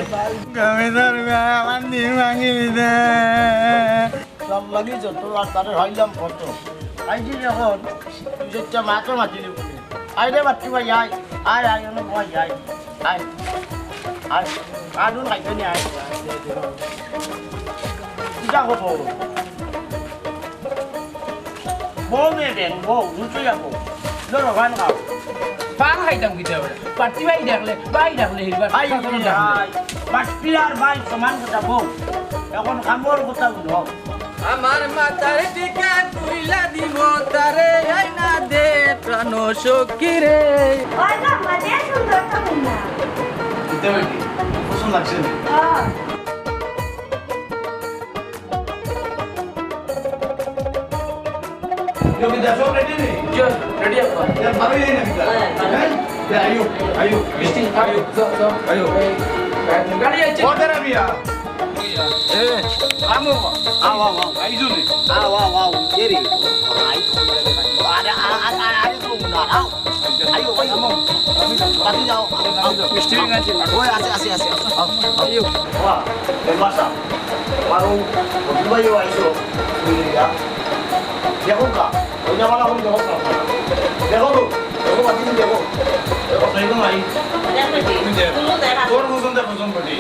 kami terbiasa dimangi deh. সব লাগি যত আর তারে হইলাম কত আইজি যখন যেটা মাত্র মাটি দিব আইরে বাচ্চু ভাই আয় আয় আয় অনেক ভাই আয় আয় আয় আদুন খাইতে নি আয় যা হবো বউ নেবেন বউ রুচি যাবো ধরো ভাই খাও পান খাইতাম কি যাবে পার্টি ভাই দেখলে হিরবার আই আই বাচ্চি আর ভাই সমান কথা বউ এখন খামর কথা বুঝো আমার মাথার টিকা তুইলা দিব তারে আইনা দে প্রাণ সখী রে ওই না মানে সুন্দর তো না Kita bagi. Kosong lagi sini. Yuk kita show ready nih. চল রেডি আপা Yang baru ini nih kita. Kan? Ya ayo, ayo. মিষ্টি আয়ো যাও Ayo. গাড়ি আছে Order abi ya. এ আমো আও আও আও Ayo nih. আও আও আও এরি রাইট আরে আরে তো না আও আইও ভাই আমো পাতি যাও মিষ্টি আছে ওই আছে আছে আছে আয়ো wah dewasa warung berdua yo itu ya dia buka punya malah pun dia buka dia buka dia mati dia buka Saya itu lagi. Tour kosong deh kosong berarti.